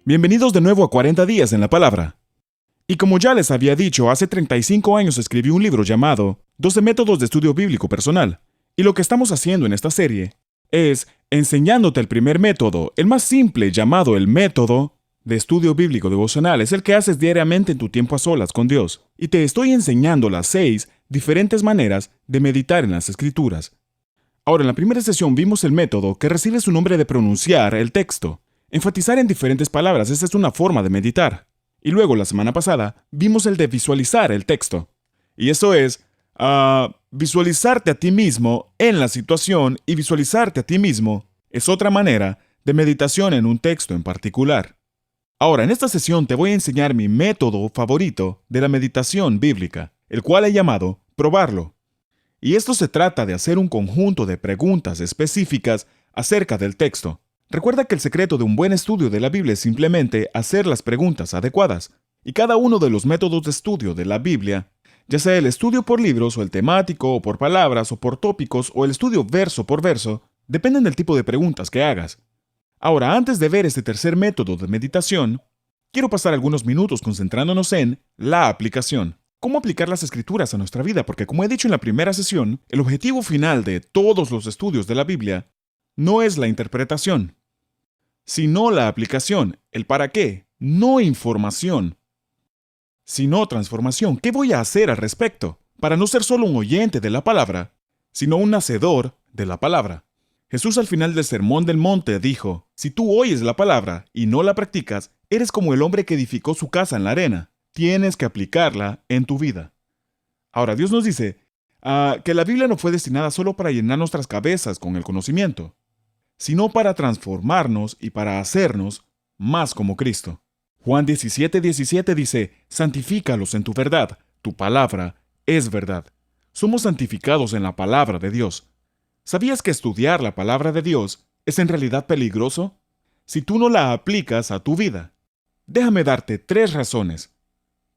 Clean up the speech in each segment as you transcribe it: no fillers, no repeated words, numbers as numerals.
Bienvenidos de nuevo a 40 días en la palabra. Y como ya les había dicho, hace 35 años escribí un libro llamado 12 métodos de estudio bíblico personal. Y lo que estamos haciendo en esta serie es enseñándote el primer método, el más simple, llamado el método de estudio bíblico devocional. Es el que haces diariamente en tu tiempo a solas con Dios. Y te estoy enseñando las 6 diferentes maneras de meditar en las Escrituras. Ahora, en la primera sesión vimos el método que recibe su nombre de pronunciar el texto. Enfatizar en diferentes palabras, esa es una forma de meditar. Y luego, la semana pasada, vimos el de visualizar el texto. Y eso es visualizarte a ti mismo en la situación, y visualizarte a ti mismo es otra manera de meditación en un texto en particular. Ahora, en esta sesión te voy a enseñar mi método favorito de la meditación bíblica, el cual he llamado probarlo. Y esto se trata de hacer un conjunto de preguntas específicas acerca del texto. Recuerda que el secreto de un buen estudio de la Biblia es simplemente hacer las preguntas adecuadas. Y cada uno de los métodos de estudio de la Biblia, ya sea el estudio por libros o el temático o por palabras o por tópicos o el estudio verso por verso, dependen del tipo de preguntas que hagas. Ahora, antes de ver este tercer método de meditación, quiero pasar algunos minutos concentrándonos en la aplicación. ¿Cómo aplicar las Escrituras a nuestra vida? Porque como he dicho en la primera sesión, el objetivo final de todos los estudios de la Biblia no es la interpretación, sino la aplicación, el para qué, no información, sino transformación. ¿Qué voy a hacer al respecto? Para no ser solo un oyente de la palabra, sino un hacedor de la palabra. Jesús al final del Sermón del Monte dijo, si tú oyes la palabra y no la practicas, eres como el hombre que edificó su casa en la arena. Tienes que aplicarla en tu vida. Ahora, Dios nos dice que la Biblia no fue destinada solo para llenar nuestras cabezas con el conocimiento, sino para transformarnos y para hacernos más como Cristo. Juan 17:17 dice, santifícalos en tu verdad, tu palabra es verdad. Somos santificados en la palabra de Dios. ¿Sabías que estudiar la palabra de Dios es en realidad peligroso? Si tú no la aplicas a tu vida. Déjame darte 3 razones.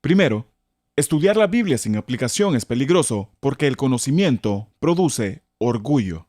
Primero, estudiar la Biblia sin aplicación es peligroso porque el conocimiento produce orgullo.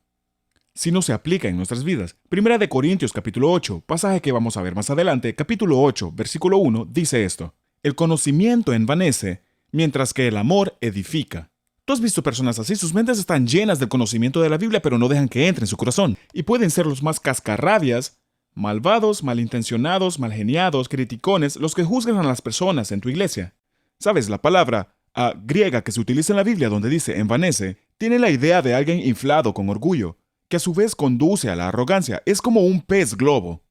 Si no se aplica en nuestras vidas. Primera de Corintios capítulo 8, pasaje que vamos a ver más adelante, capítulo 8, versículo 1, dice esto. El conocimiento envanece, mientras que el amor edifica. Tú has visto personas así, sus mentes están llenas del conocimiento de la Biblia, pero no dejan que entre en su corazón. Y pueden ser los más cascarrabias, malvados, malintencionados, malgeniados, criticones, los que juzgan a las personas en tu iglesia. ¿Sabes? La palabra griega que se utiliza en la Biblia donde dice envanece, tiene la idea de alguien inflado con orgullo, que a su vez conduce a la arrogancia. Es como un pez globo.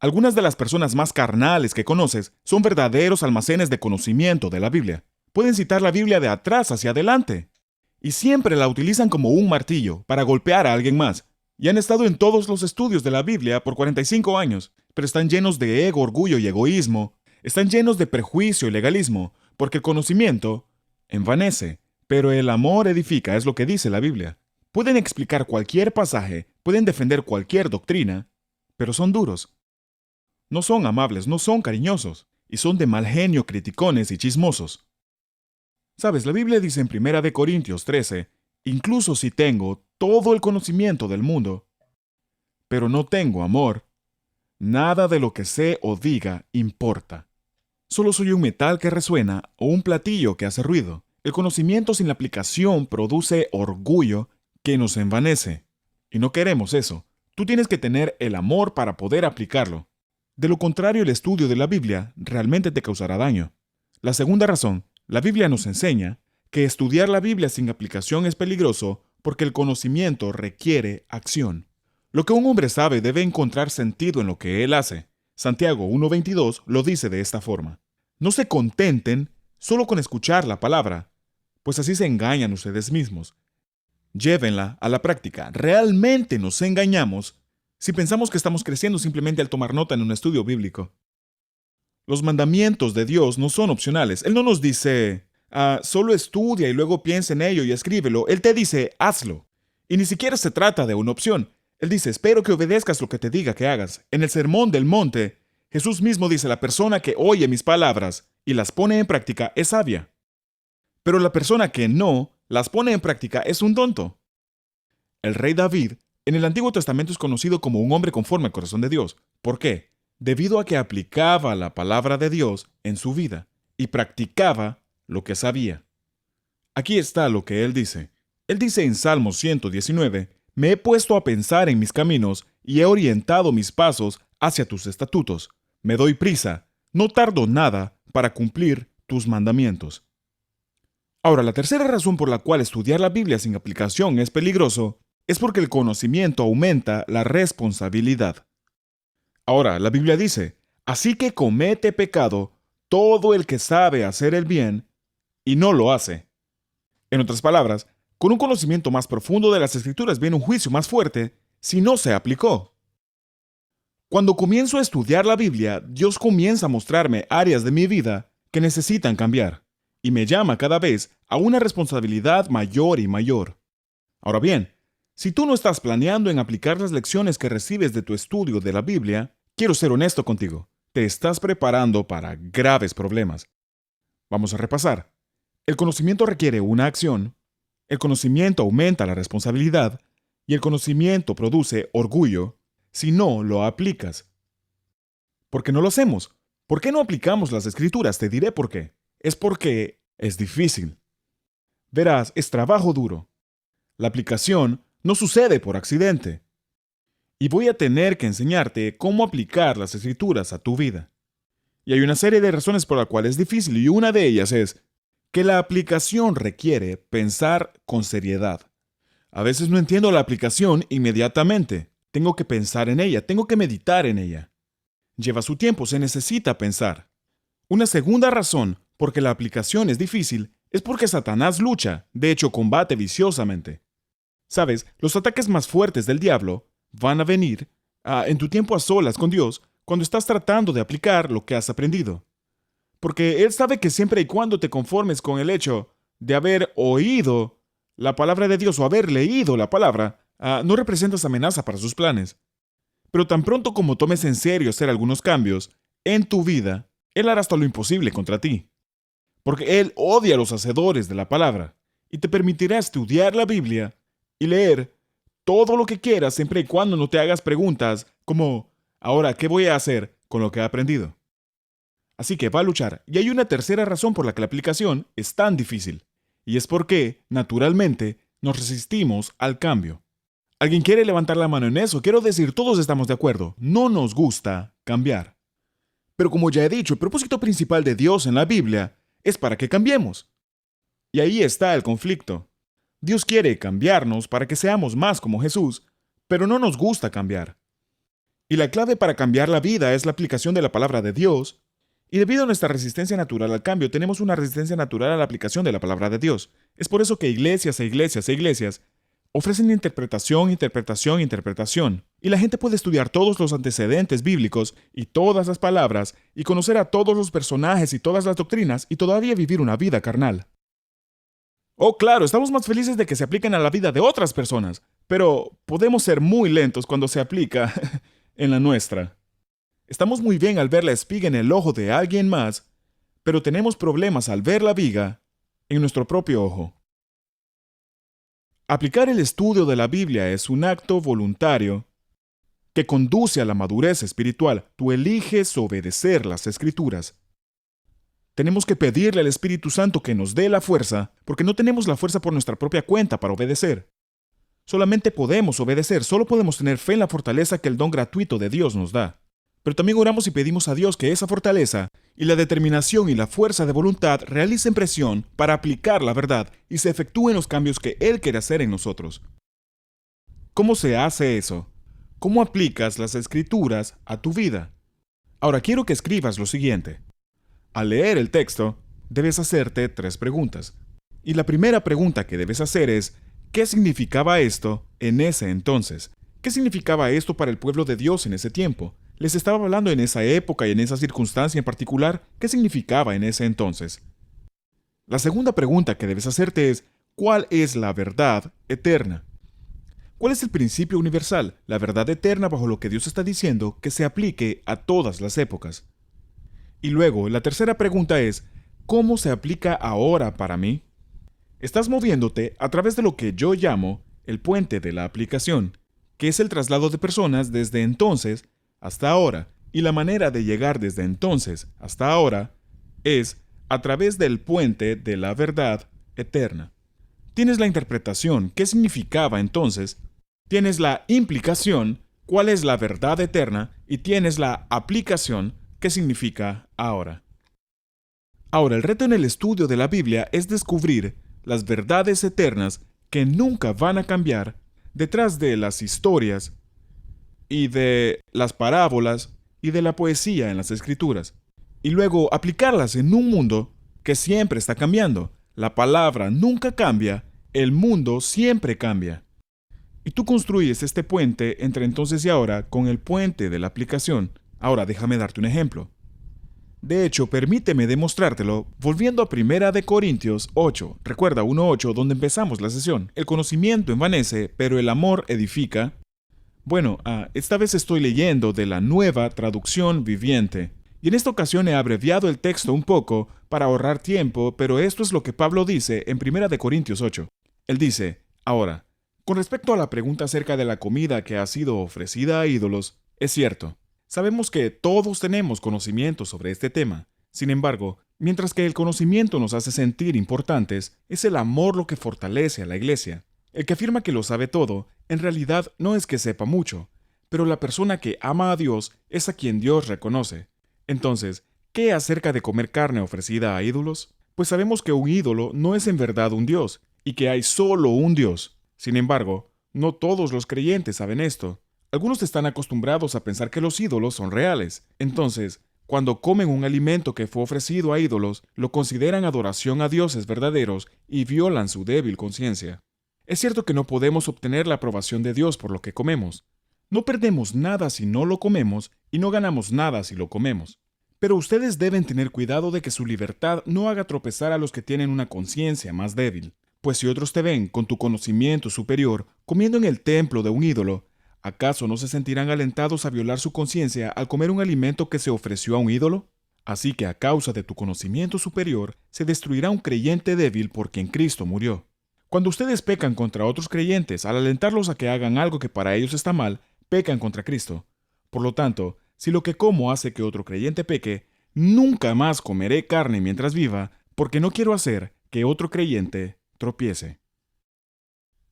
Algunas de las personas más carnales que conoces son verdaderos almacenes de conocimiento de la Biblia. Pueden citar la Biblia de atrás hacia adelante. Y siempre la utilizan como un martillo para golpear a alguien más. Y han estado en todos los estudios de la Biblia por 45 años, pero están llenos de ego, orgullo y egoísmo. Están llenos de prejuicio y legalismo, porque el conocimiento envanece, pero el amor edifica, es lo que dice la Biblia. Pueden explicar cualquier pasaje, pueden defender cualquier doctrina, pero son duros. No son amables, no son cariñosos, y son de mal genio, criticones y chismosos. ¿Sabes? La Biblia dice en 1 de Corintios 13, incluso si tengo todo el conocimiento del mundo, pero no tengo amor, nada de lo que sé o diga importa. Solo soy un metal que resuena o un platillo que hace ruido. El conocimiento sin la aplicación produce orgullo que nos envanece. Y no queremos eso. Tú tienes que tener el amor para poder aplicarlo. De lo contrario, el estudio de la Biblia realmente te causará daño. La segunda razón, la Biblia nos enseña que estudiar la Biblia sin aplicación es peligroso porque el conocimiento requiere acción. Lo que un hombre sabe debe encontrar sentido en lo que él hace. Santiago 1:22 lo dice de esta forma. No se contenten solo con escuchar la palabra, pues así se engañan ustedes mismos. Llévenla a la práctica. Realmente nos engañamos si pensamos que estamos creciendo simplemente al tomar nota en un estudio bíblico. Los mandamientos de Dios no son opcionales. Él no nos dice, solo estudia y luego piensa en ello y escríbelo. Él te dice, hazlo. Y ni siquiera se trata de una opción. Él dice, espero que obedezcas lo que te diga que hagas. En el Sermón del Monte, Jesús mismo dice, la persona que oye mis palabras y las pone en práctica es sabia. Pero la persona que no las pone en práctica es un tonto. El rey David en el Antiguo Testamento es conocido como un hombre conforme al corazón de Dios. ¿Por qué? debido a que aplicaba la palabra de Dios en su vida y practicaba lo que sabía. Aquí está lo que él dice. Él dice en Salmo 119, me he puesto a pensar en mis caminos y he orientado mis pasos hacia tus estatutos. Me doy prisa, no tardo nada para cumplir tus mandamientos. Ahora, la tercera razón por la cual estudiar la Biblia sin aplicación es peligroso es porque el conocimiento aumenta la responsabilidad. Ahora, la Biblia dice, así que comete pecado todo el que sabe hacer el bien y no lo hace. En otras palabras, con un conocimiento más profundo de las Escrituras viene un juicio más fuerte si no se aplicó. Cuando comienzo a estudiar la Biblia, Dios comienza a mostrarme áreas de mi vida que necesitan cambiar, y me llama cada vez a una responsabilidad mayor y mayor. Ahora bien, si tú no estás planeando en aplicar las lecciones que recibes de tu estudio de la Biblia, quiero ser honesto contigo, te estás preparando para graves problemas. Vamos a repasar. El conocimiento requiere una acción, el conocimiento aumenta la responsabilidad y el conocimiento produce orgullo si no lo aplicas. ¿Por qué no lo hacemos? ¿Por qué no aplicamos las Escrituras? Te diré por qué. Es porque es difícil. Verás, es trabajo duro. La aplicación no sucede por accidente. Y voy a tener que enseñarte cómo aplicar las Escrituras a tu vida. Y hay una serie de razones por las cuales es difícil, y una de ellas es que la aplicación requiere pensar con seriedad. A veces no entiendo la aplicación inmediatamente. Tengo que pensar en ella, tengo que meditar en ella. Lleva su tiempo, se necesita pensar. Una segunda razón por que la aplicación es difícil es porque Satanás lucha, de hecho combate viciosamente. Sabes, los ataques más fuertes del diablo van a venir en tu tiempo a solas con Dios cuando estás tratando de aplicar lo que has aprendido. Porque Él sabe que siempre y cuando te conformes con el hecho de haber oído la palabra de Dios o haber leído la palabra, no representas amenaza para sus planes. Pero tan pronto como tomes en serio hacer algunos cambios en tu vida, Él hará hasta lo imposible contra ti. Porque Él odia a los hacedores de la palabra y te permitirá estudiar la Biblia y leer todo lo que quieras siempre y cuando no te hagas preguntas como, ahora, ¿qué voy a hacer con lo que he aprendido? Así que va a luchar. Y hay una tercera razón por la que la aplicación es tan difícil. Y es porque, naturalmente, nos resistimos al cambio. ¿Alguien quiere levantar la mano en eso? Quiero decir, todos estamos de acuerdo. No nos gusta cambiar. Pero como ya he dicho, el propósito principal de Dios en la Biblia es para que cambiemos. Y ahí está el conflicto. Dios quiere cambiarnos para que seamos más como Jesús, pero no nos gusta cambiar. Y la clave para cambiar la vida es la aplicación de la palabra de Dios. Y debido a nuestra resistencia natural al cambio, tenemos una resistencia natural a la aplicación de la palabra de Dios. Es por eso que iglesias e iglesias e iglesias ofrecen interpretación. Y la gente puede estudiar todos los antecedentes bíblicos y todas las palabras y conocer a todos los personajes y todas las doctrinas y todavía vivir una vida carnal. Oh, claro, estamos más felices de que se apliquen a la vida de otras personas, pero podemos ser muy lentos cuando se aplica en la nuestra. Estamos muy bien al ver la espiga en el ojo de alguien más, pero tenemos problemas al ver la viga en nuestro propio ojo. Aplicar el estudio de la Biblia es un acto voluntario que conduce a la madurez espiritual. Tú eliges obedecer las Escrituras. Tenemos que pedirle al Espíritu Santo que nos dé la fuerza, porque no tenemos la fuerza por nuestra propia cuenta para obedecer. Solamente podemos obedecer, solo podemos tener fe en la fortaleza que el don gratuito de Dios nos da. Pero también oramos y pedimos a Dios que esa fortaleza y la determinación y la fuerza de voluntad realicen presión para aplicar la verdad y se efectúen los cambios que Él quiere hacer en nosotros. ¿Cómo se hace eso? ¿Cómo aplicas las Escrituras a tu vida? Ahora quiero que escribas lo siguiente. Al leer el texto, debes hacerte 3 preguntas. Y la primera pregunta que debes hacer es, ¿qué significaba esto en ese entonces? ¿Qué significaba esto para el pueblo de Dios en ese tiempo? ¿Les estaba hablando en esa época y en esa circunstancia en particular? ¿Qué significaba en ese entonces? La segunda pregunta que debes hacerte es, ¿cuál es la verdad eterna? ¿Cuál es el principio universal, la verdad eterna bajo lo que Dios está diciendo que se aplique a todas las épocas? Y luego, la tercera pregunta es, ¿cómo se aplica ahora para mí? Estás moviéndote a través de lo que yo llamo el puente de la aplicación, que es el traslado de personas desde entonces hasta ahora, Y la manera de llegar desde entonces hasta ahora es a través del puente de la verdad eterna. Tienes la interpretación, ¿qué significaba entonces? Tienes la implicación, ¿cuál es la verdad eterna? Y tienes la aplicación, ¿qué significa ahora? Ahora, el reto en el estudio de la Biblia es descubrir las verdades eternas que nunca van a cambiar detrás de las historias y de las parábolas y de la poesía en las escrituras, y luego aplicarlas en un mundo que siempre está cambiando. La palabra nunca cambia, el mundo siempre cambia. Y tú construyes este puente entre entonces y ahora con el puente de la aplicación. Ahora déjame darte un ejemplo. De hecho, permíteme demostrártelo volviendo a 1 Corintios 8. Recuerda 1:8, donde empezamos la sesión. El conocimiento envanece, pero el amor edifica. Bueno, esta vez estoy leyendo de la Nueva Traducción Viviente. Y en esta ocasión he abreviado el texto un poco para ahorrar tiempo, pero esto es lo que Pablo dice en 1 Corintios 8. Él dice, ahora, con respecto a la pregunta acerca de la comida que ha sido ofrecida a ídolos, es cierto. Sabemos que todos tenemos conocimiento sobre este tema. Sin embargo, mientras que el conocimiento nos hace sentir importantes, es el amor lo que fortalece a la iglesia. El que afirma que lo sabe todo, en realidad no es que sepa mucho, pero la persona que ama a Dios es a quien Dios reconoce. Entonces, ¿qué acerca de comer carne ofrecida a ídolos? Pues sabemos que un ídolo no es en verdad un Dios, y que hay solo un Dios. Sin embargo, no todos los creyentes saben esto. Algunos están acostumbrados a pensar que los ídolos son reales. Entonces, cuando comen un alimento que fue ofrecido a ídolos, lo consideran adoración a dioses verdaderos y violan su débil conciencia. Es cierto que no podemos obtener la aprobación de Dios por lo que comemos. No perdemos nada si no lo comemos y no ganamos nada si lo comemos. Pero ustedes deben tener cuidado de que su libertad no haga tropezar a los que tienen una conciencia más débil. Pues si otros te ven con tu conocimiento superior comiendo en el templo de un ídolo, ¿acaso no se sentirán alentados a violar su conciencia al comer un alimento que se ofreció a un ídolo? Así que a causa de tu conocimiento superior se destruirá un creyente débil por quien Cristo murió. Cuando ustedes pecan contra otros creyentes al alentarlos a que hagan algo que para ellos está mal, pecan contra Cristo. Por lo tanto, si lo que como hace que otro creyente peque, nunca más comeré carne mientras viva, porque no quiero hacer que otro creyente tropiece.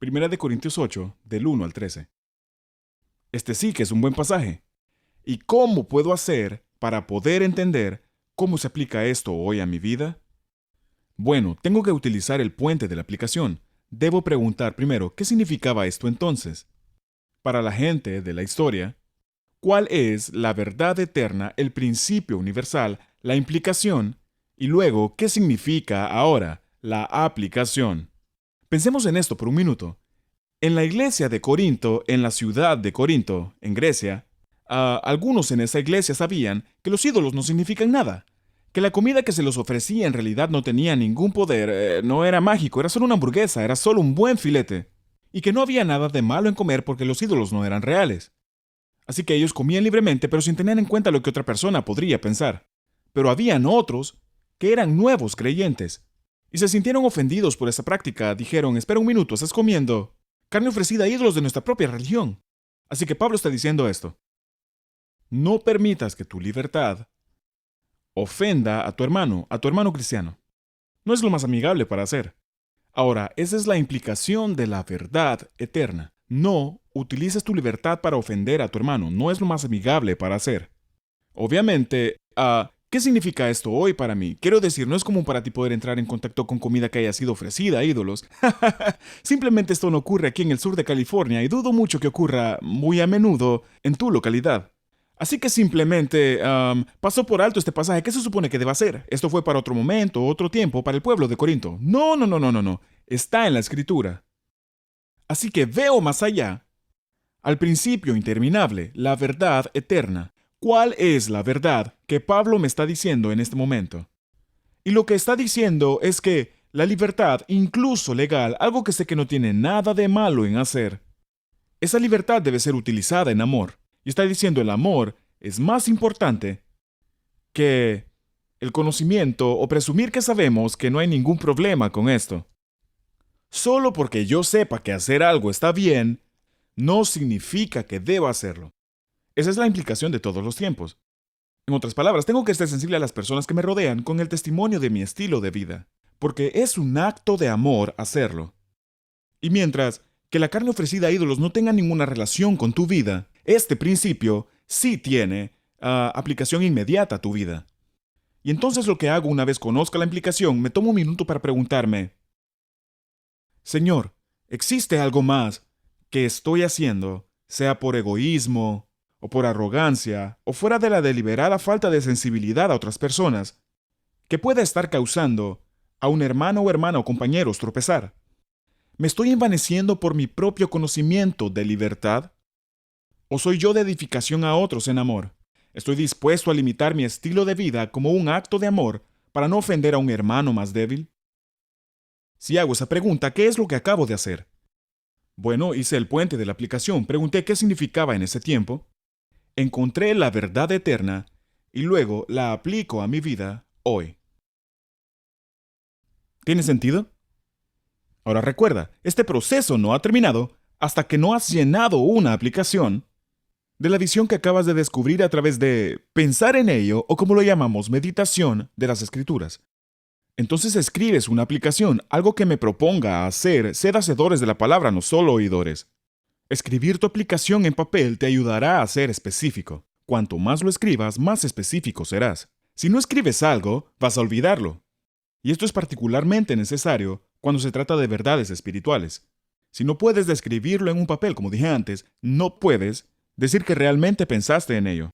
1 Corintios 8, del 1 al 13. Este sí que es un buen pasaje. ¿Y cómo puedo hacer para poder entender cómo se aplica esto hoy a mi vida? Bueno, tengo que utilizar el puente de la aplicación. Debo preguntar primero, ¿qué significaba esto entonces? Para la gente de la historia, ¿cuál es la verdad eterna, el principio universal, la implicación? Y luego, ¿qué significa ahora la aplicación? Pensemos en esto por un minuto. En la iglesia de Corinto, en la ciudad de Corinto, en Grecia, algunos en esa iglesia sabían que los ídolos no significan nada, que la comida que se los ofrecía en realidad no tenía ningún poder, no era mágico, era solo una hamburguesa, era solo un buen filete, y que no había nada de malo en comer porque los ídolos no eran reales. Así que ellos comían libremente, pero sin tener en cuenta lo que otra persona podría pensar. Pero habían otros que eran nuevos creyentes, y se sintieron ofendidos por esa práctica. Dijeron, espera un minuto, estás comiendo carne ofrecida a ídolos de nuestra propia religión. Así que Pablo está diciendo esto. No permitas que tu libertad ofenda a tu hermano cristiano. No es lo más amigable para hacer. Ahora, esa es la implicación de la verdad eterna. No utilices tu libertad para ofender a tu hermano. No es lo más amigable para hacer. Obviamente, ¿qué significa esto hoy para mí? Quiero decir, no es común para ti poder entrar en contacto con comida que haya sido ofrecida a ídolos. Simplemente esto no ocurre aquí en el sur de California y dudo mucho que ocurra muy a menudo en tu localidad. Así que simplemente pasó por alto este pasaje. ¿Qué se supone que deba hacer? Esto fue para otro momento, otro tiempo, para el pueblo de Corinto. No. Está en la Escritura. Así que veo más allá. Al principio interminable, la verdad eterna. ¿Cuál es la verdad que Pablo me está diciendo en este momento? Y lo que está diciendo es que la libertad, incluso legal, algo que sé que no tiene nada de malo en hacer, esa libertad debe ser utilizada en amor. Y está diciendo el amor es más importante que el conocimiento o presumir que sabemos que no hay ningún problema con esto. Solo porque yo sepa que hacer algo está bien, no significa que deba hacerlo. Esa es la implicación de todos los tiempos. En otras palabras, tengo que ser sensible a las personas que me rodean con el testimonio de mi estilo de vida, porque es un acto de amor hacerlo. Y mientras que la carne ofrecida a ídolos no tenga ninguna relación con tu vida, este principio sí tiene aplicación inmediata a tu vida. Y entonces lo que hago una vez conozca la implicación, me tomo un minuto para preguntarme, Señor, ¿existe algo más que estoy haciendo, sea por egoísmo, o por arrogancia, o fuera de la deliberada falta de sensibilidad a otras personas, que pueda estar causando a un hermano o hermana o compañeros tropezar? ¿Me estoy envaneciendo por mi propio conocimiento de libertad? ¿O soy yo de edificación a otros en amor? ¿Estoy dispuesto a limitar mi estilo de vida como un acto de amor para no ofender a un hermano más débil? Si hago esa pregunta, ¿qué es lo que acabo de hacer? Bueno, hice el puente de la aplicación, pregunté qué significaba en ese tiempo, encontré la verdad eterna y luego la aplico a mi vida hoy. ¿Tiene sentido? Ahora recuerda, este proceso no ha terminado hasta que no has llenado una aplicación de la visión que acabas de descubrir a través de pensar en ello, o como lo llamamos, meditación de las Escrituras. Entonces escribes una aplicación, algo que me proponga hacer, ser hacedores de la palabra, no solo oidores. Escribir tu aplicación en papel te ayudará a ser específico. Cuanto más lo escribas, más específico serás. Si no escribes algo, vas a olvidarlo. Y esto es particularmente necesario cuando se trata de verdades espirituales. Si no puedes describirlo en un papel, como dije antes, no puedes decir que realmente pensaste en ello.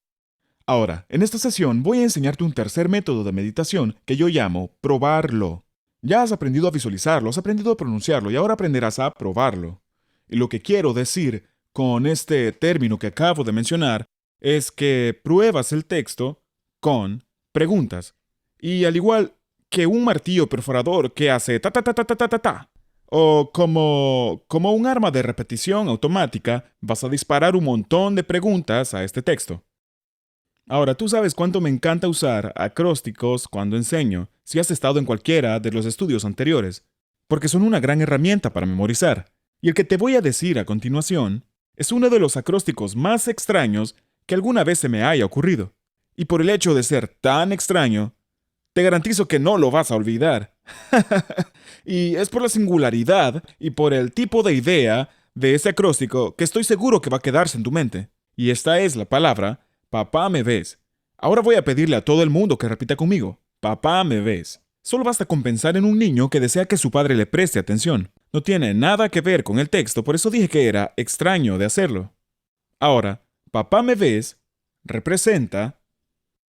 Ahora, en esta sesión voy a enseñarte un tercer método de meditación que yo llamo probarlo. Ya has aprendido a visualizarlo, has aprendido a pronunciarlo y ahora aprenderás a probarlo. Y lo que quiero decir con este término que acabo de mencionar es que pruebas el texto con preguntas. Y al igual que un martillo perforador que hace ta ta ta ta ta ta ta ta, o como un arma de repetición automática, vas a disparar un montón de preguntas a este texto. Ahora, tú sabes cuánto me encanta usar acrósticos cuando enseño, si has estado en cualquiera de los estudios anteriores, porque son una gran herramienta para memorizar. Y el que te voy a decir a continuación es uno de los acrósticos más extraños que alguna vez se me haya ocurrido. Y por el hecho de ser tan extraño, te garantizo que no lo vas a olvidar. Y es por la singularidad y por el tipo de idea de ese acróstico que estoy seguro que va a quedarse en tu mente. Y esta es la palabra papá me ves. Ahora voy a pedirle a todo el mundo que repita conmigo. Papá me ves. Solo basta con pensar en un niño que desea que su padre le preste atención. No tiene nada que ver con el texto, por eso dije que era extraño de hacerlo. Ahora, papá me ves representa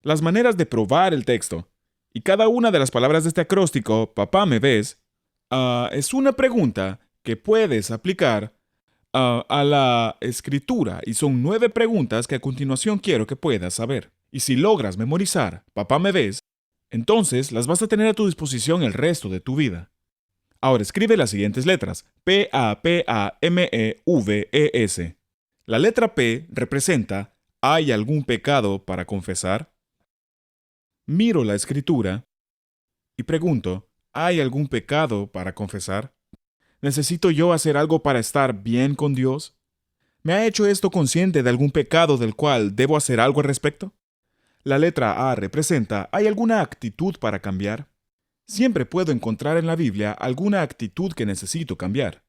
las maneras de probar el texto. Y cada una de las palabras de este acróstico, papá me ves, es una pregunta que puedes aplicar a la escritura, y son 9 preguntas que a continuación quiero que puedas saber. Y si logras memorizar, papá me ves, entonces las vas a tener a tu disposición el resto de tu vida. Ahora escribe las siguientes letras: P-A-P-A-M-E-V-E-S. La letra P representa ¿hay algún pecado para confesar? Miro la escritura y pregunto, ¿hay algún pecado para confesar? ¿Necesito yo hacer algo para estar bien con Dios? ¿Me ha hecho esto consciente de algún pecado del cual debo hacer algo al respecto? La letra A representa ¿hay alguna actitud para cambiar? Siempre puedo encontrar en la Biblia alguna actitud que necesito cambiar.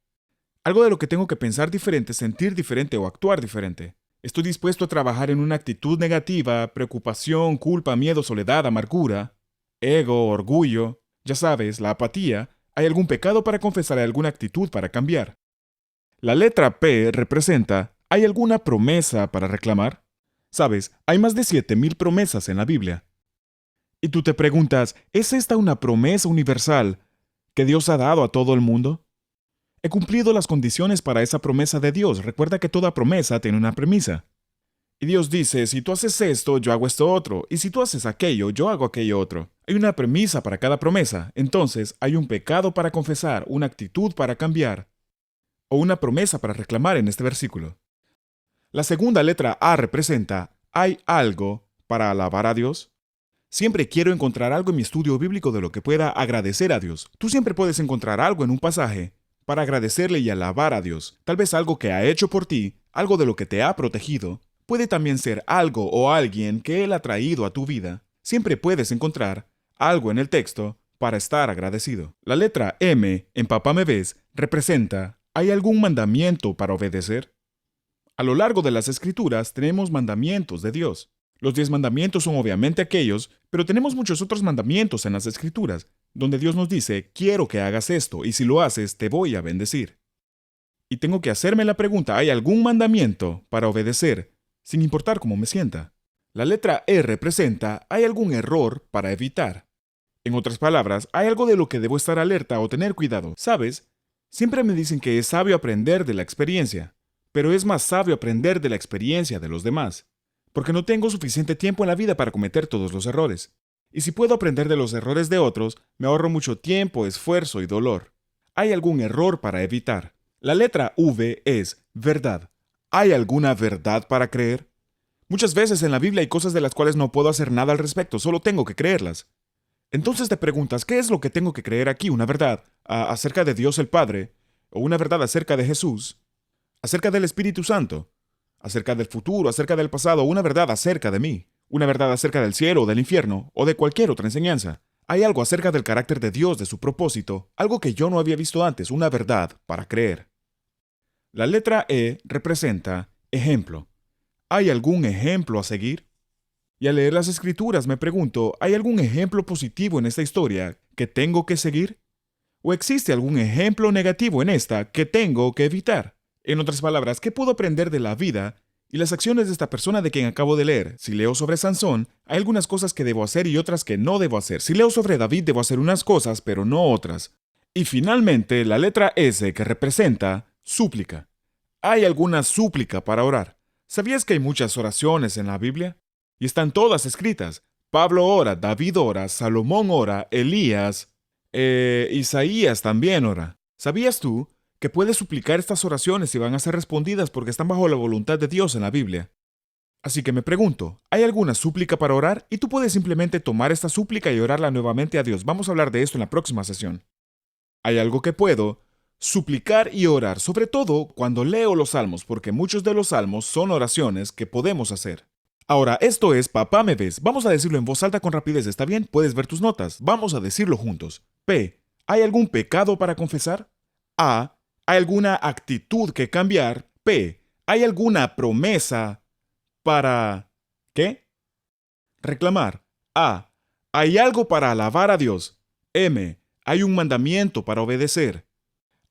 Algo de lo que tengo que pensar diferente, sentir diferente o actuar diferente. Estoy dispuesto a trabajar en una actitud negativa, preocupación, culpa, miedo, soledad, amargura, ego, orgullo, ya sabes, la apatía. ¿Hay algún pecado para confesar? ¿Hay alguna actitud para cambiar? La letra P representa ¿hay alguna promesa para reclamar? Sabes, hay más de 7,000 promesas en la Biblia. Y tú te preguntas, ¿es esta una promesa universal que Dios ha dado a todo el mundo? He cumplido las condiciones para esa promesa de Dios. Recuerda que toda promesa tiene una premisa. Y Dios dice, si tú haces esto, yo hago esto otro. Y si tú haces aquello, yo hago aquello otro. Hay una premisa para cada promesa. Entonces, hay un pecado para confesar, una actitud para cambiar, o una promesa para reclamar en este versículo. La segunda letra A representa, ¿hay algo para alabar a Dios? Siempre quiero encontrar algo en mi estudio bíblico de lo que pueda agradecer a Dios. Tú siempre puedes encontrar algo en un pasaje para agradecerle y alabar a Dios. Tal vez algo que ha hecho por ti, algo de lo que te ha protegido, puede también ser algo o alguien que Él ha traído a tu vida. Siempre puedes encontrar algo en el texto para estar agradecido. La letra M en Papá Me Ves representa: ¿hay algún mandamiento para obedecer? A lo largo de las Escrituras tenemos mandamientos de Dios. Los 10 mandamientos son obviamente aquellos, pero tenemos muchos otros mandamientos en las Escrituras, donde Dios nos dice: quiero que hagas esto, y si lo haces, te voy a bendecir. Y tengo que hacerme la pregunta: ¿hay algún mandamiento para obedecer, sin importar cómo me sienta? La letra E representa: ¿hay algún error para evitar? En otras palabras, ¿hay algo de lo que debo estar alerta o tener cuidado? ¿Sabes? Siempre me dicen que es sabio aprender de la experiencia, pero es más sabio aprender de la experiencia de los demás, porque no tengo suficiente tiempo en la vida para cometer todos los errores. Y si puedo aprender de los errores de otros, me ahorro mucho tiempo, esfuerzo y dolor. ¿Hay algún error para evitar? La letra V es verdad. ¿Hay alguna verdad para creer? Muchas veces en la Biblia hay cosas de las cuales no puedo hacer nada al respecto, solo tengo que creerlas. Entonces te preguntas: ¿qué es lo que tengo que creer aquí? ¿Una verdad acerca de Dios el Padre? ¿O una verdad acerca de Jesús? ¿Acerca del Espíritu Santo? ¿Acerca del futuro? ¿Acerca del pasado? ¿O una verdad acerca de mí? ¿Una verdad acerca del cielo o del infierno? ¿O de cualquier otra enseñanza? Hay algo acerca del carácter de Dios, de su propósito, algo que yo no había visto antes, una verdad para creer. La letra E representa ejemplo. ¿Hay algún ejemplo a seguir? Y al leer las Escrituras me pregunto: ¿hay algún ejemplo positivo en esta historia que tengo que seguir? ¿O existe algún ejemplo negativo en esta que tengo que evitar? En otras palabras, ¿qué puedo aprender de la vida y las acciones de esta persona de quien acabo de leer? Si leo sobre Sansón, hay algunas cosas que debo hacer y otras que no debo hacer. Si leo sobre David, debo hacer unas cosas, pero no otras. Y finalmente, la letra S, que representa súplica. ¿Hay alguna súplica para orar? ¿Sabías que hay muchas oraciones en la Biblia? Y están todas escritas. Pablo ora, David ora, Salomón ora, Elías, Isaías también ora. ¿Sabías tú que puedes suplicar estas oraciones y van a ser respondidas porque están bajo la voluntad de Dios en la Biblia? Así que me pregunto: ¿hay alguna súplica para orar? Y tú puedes simplemente tomar esta súplica y orarla nuevamente a Dios. Vamos a hablar de esto en la próxima sesión. ¿Hay algo que puedo suplicar y orar, sobre todo cuando leo los salmos, porque muchos de los salmos son oraciones que podemos hacer? Ahora, esto es Papá Me Ves. Vamos a decirlo en voz alta con rapidez, ¿está bien? Puedes ver tus notas. Vamos a decirlo juntos. P. ¿Hay algún pecado para confesar? A. ¿Hay alguna actitud que cambiar? P. ¿Hay alguna promesa para... ¿qué? Reclamar. A. ¿Hay algo para alabar a Dios? M. ¿Hay un mandamiento para obedecer?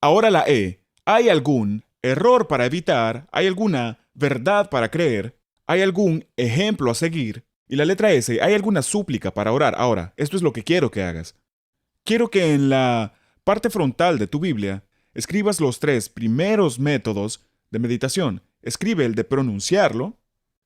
Ahora la E. ¿Hay algún error para evitar? ¿Hay alguna verdad para creer? ¿Hay algún ejemplo a seguir? Y la letra S, ¿hay alguna súplica para orar? Ahora, esto es lo que quiero que hagas. Quiero que en la parte frontal de tu Biblia escribas los 3 primeros métodos de meditación. Escribe el de pronunciarlo,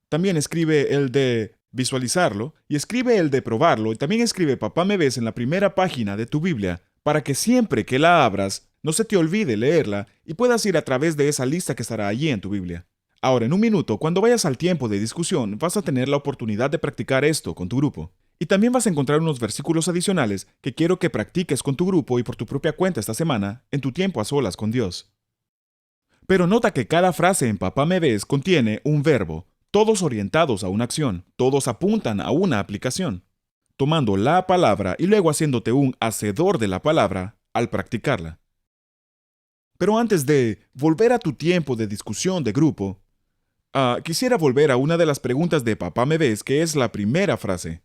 también escribe el de visualizarlo y escribe el de probarlo. Y también escribe Papá Me Ves en la primera página de tu Biblia para que siempre que la abras no se te olvide leerla y puedas ir a través de esa lista que estará allí en tu Biblia. Ahora, en un minuto, cuando vayas al tiempo de discusión, vas a tener la oportunidad de practicar esto con tu grupo. Y también vas a encontrar unos versículos adicionales que quiero que practiques con tu grupo y por tu propia cuenta esta semana, en tu tiempo a solas con Dios. Pero nota que cada frase en Papá Me Ves contiene un verbo, todos orientados a una acción, todos apuntan a una aplicación, tomando la palabra y luego haciéndote un hacedor de la palabra al practicarla. Pero antes de volver a tu tiempo de discusión de grupo, quisiera volver a una de las preguntas de Papá Me Ves, que es la primera frase.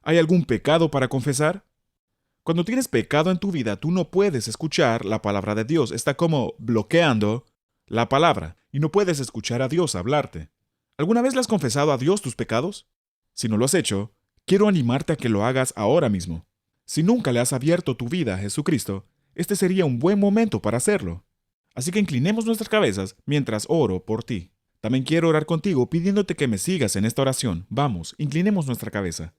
¿Hay algún pecado para confesar? Cuando tienes pecado en tu vida, tú no puedes escuchar la palabra de Dios. Está como bloqueando la palabra y no puedes escuchar a Dios hablarte. ¿Alguna vez le has confesado a Dios tus pecados? Si no lo has hecho, quiero animarte a que lo hagas ahora mismo. Si nunca le has abierto tu vida a Jesucristo, este sería un buen momento para hacerlo. Así que inclinemos nuestras cabezas mientras oro por ti. También quiero orar contigo pidiéndote que me sigas en esta oración. Vamos, inclinemos nuestra cabeza.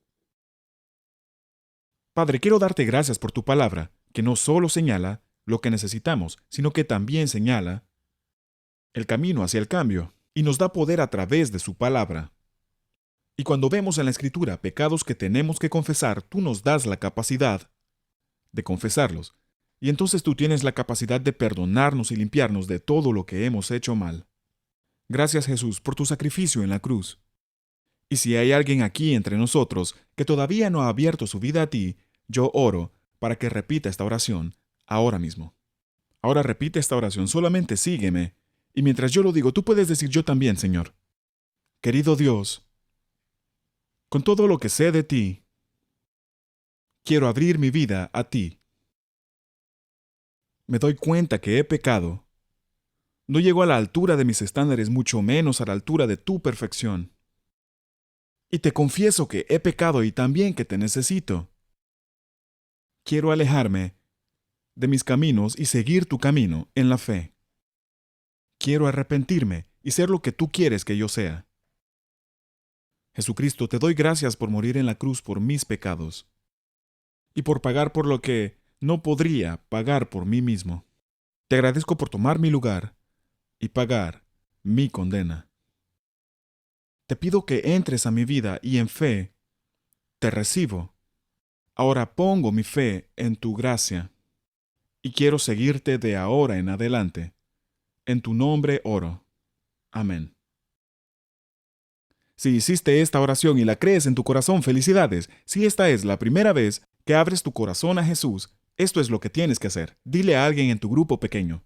Padre, quiero darte gracias por tu palabra, que no solo señala lo que necesitamos, sino que también señala el camino hacia el cambio, y nos da poder a través de su palabra. Y cuando vemos en la Escritura pecados que tenemos que confesar, tú nos das la capacidad de confesarlos, y entonces tú tienes la capacidad de perdonarnos y limpiarnos de todo lo que hemos hecho mal. Gracias, Jesús, por tu sacrificio en la cruz. Y si hay alguien aquí entre nosotros que todavía no ha abierto su vida a ti, yo oro para que repita esta oración ahora mismo. Ahora repite esta oración, solamente sígueme. Y mientras yo lo digo, tú puedes decir yo también, Señor. Querido Dios, con todo lo que sé de ti, quiero abrir mi vida a ti. Me doy cuenta que he pecado. No llego a la altura de mis estándares, mucho menos a la altura de tu perfección. Y te confieso que he pecado y también que te necesito. Quiero alejarme de mis caminos y seguir tu camino en la fe. Quiero arrepentirme y ser lo que tú quieres que yo sea. Jesucristo, te doy gracias por morir en la cruz por mis pecados y por pagar por lo que no podría pagar por mí mismo. Te agradezco por tomar mi lugar y pagar mi condena. Te pido que entres a mi vida y en fe te recibo. Ahora pongo mi fe en tu gracia y quiero seguirte de ahora en adelante. En tu nombre oro. Amén. Si hiciste esta oración y la crees en tu corazón, felicidades. Si esta es la primera vez que abres tu corazón a Jesús, esto es lo que tienes que hacer. Dile a alguien en tu grupo pequeño.